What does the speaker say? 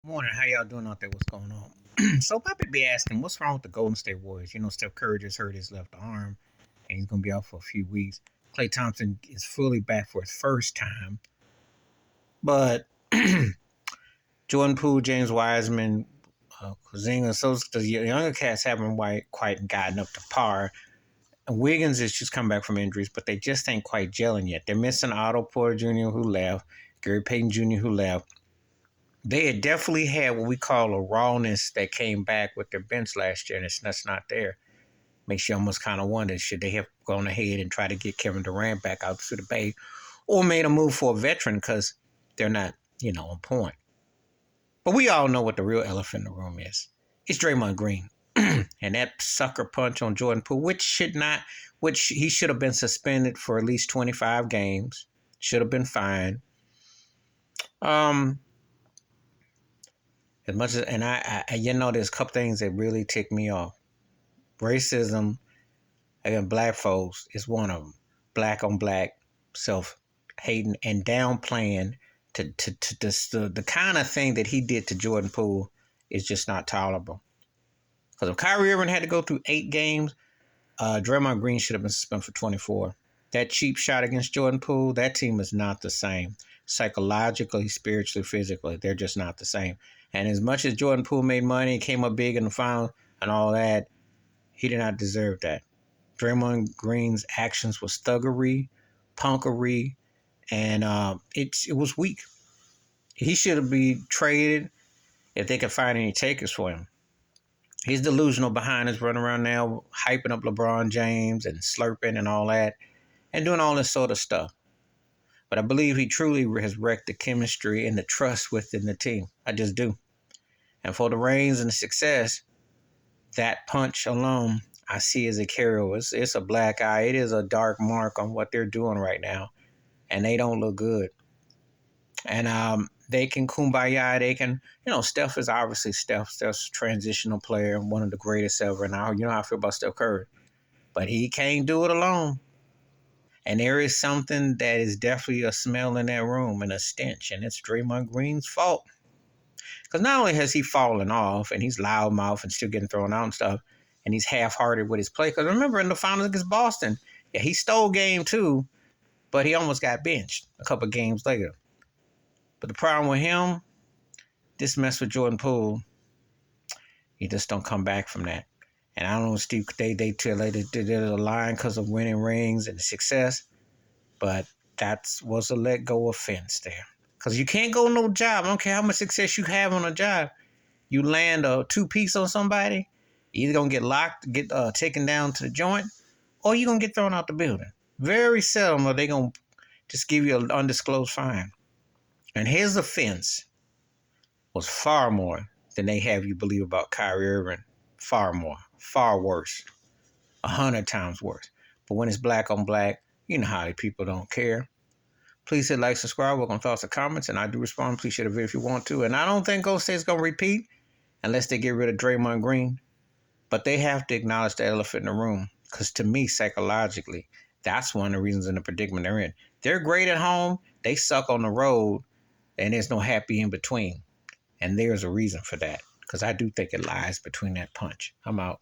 Morning, how y'all doing out there? What's going on? So, Poppy be asking, what's wrong with the Golden State Warriors? Steph Curry just hurt his left arm, and he's gonna be out for a few weeks. Klay Thompson is fully back for his first time, but Jordan Poole, James Wiseman, Kuzinga, so the younger cats haven't quite gotten up to par. And Wiggins is just come back from injuries, but they just ain't quite gelling yet. They're missing Otto Porter Jr. who left, Gary Payton Jr. who left. They had definitely had what we call a rawness that came back with their bench last year, and that's not there. Makes you almost kind of wonder, should they have gone ahead and tried to get Kevin Durant back out to the Bay or made a move for a veteran because they're not, on point. But we all know what the real elephant in the room is. It's Draymond Green. And that sucker punch on Jordan Poole, which he should have been suspended for at least 25 games, should have been fined. As much as, and I there's a couple things that really tick me off. Racism against black folks is one of them. Black on black, self-hating and downplaying the kind of thing that he did to Jordan Poole is just not tolerable. Because if Kyrie Irving had to go through 8 games, Draymond Green should have been suspended for 24. That cheap shot against Jordan Poole, that team is not the same. Psychologically, spiritually, physically, they're just not the same. And as much as Jordan Poole made money, came up big in the final and all that, he did not deserve that. Draymond Green's actions was thuggery, punkery, and it was weak. He should be traded if they could find any takers for him. He's delusional behind us, running around now, hyping up LeBron James and slurping and all that, and doing all this sort of stuff. But I believe he truly has wrecked the chemistry and the trust within the team. I just do. And for the reigns and the success, that punch alone, I see as a carryover. It's a black eye. It is a dark mark on what they're doing right now. And they don't look good. And they can kumbaya. They can, Steph is obviously Steph's a transitional player, one of the greatest ever. And you know how I feel about Steph Curry. But he can't do it alone. And there is something that is definitely a smell in that room and a stench. And it's Draymond Green's fault. Because not only has he fallen off and he's loudmouth and still getting thrown out and stuff, and he's half-hearted with his play. Because remember in the finals against Boston, yeah, he stole game 2, but he almost got benched a couple games later. But the problem with him, this mess with Jordan Poole, he just don't come back from that. And I don't know, Steve, they tell they did a line because of winning rings and success, but that was a let go offense there. Because you can't go no job. I don't care how much success you have on a job. You land a 2-piece on somebody, you're either going to get locked, get taken down to the joint, or you're going to get thrown out the building. Very seldom are they going to just give you an undisclosed fine. And his offense was far more than they have you believe about Kyrie Irving. Far more. Far worse. 100 times worse. But when it's black on black, you know how people don't care. Please hit like, subscribe, welcome thoughts and comments, and I do respond. Please share the video if you want to. And I don't think Golden State's going to repeat unless they get rid of Draymond Green. But they have to acknowledge the elephant in the room. Because to me, psychologically, that's one of the reasons in the predicament they're in. They're great at home. They suck on the road. And there's no happy in between. And there's a reason for that. Because I do think it lies between that punch. I'm out.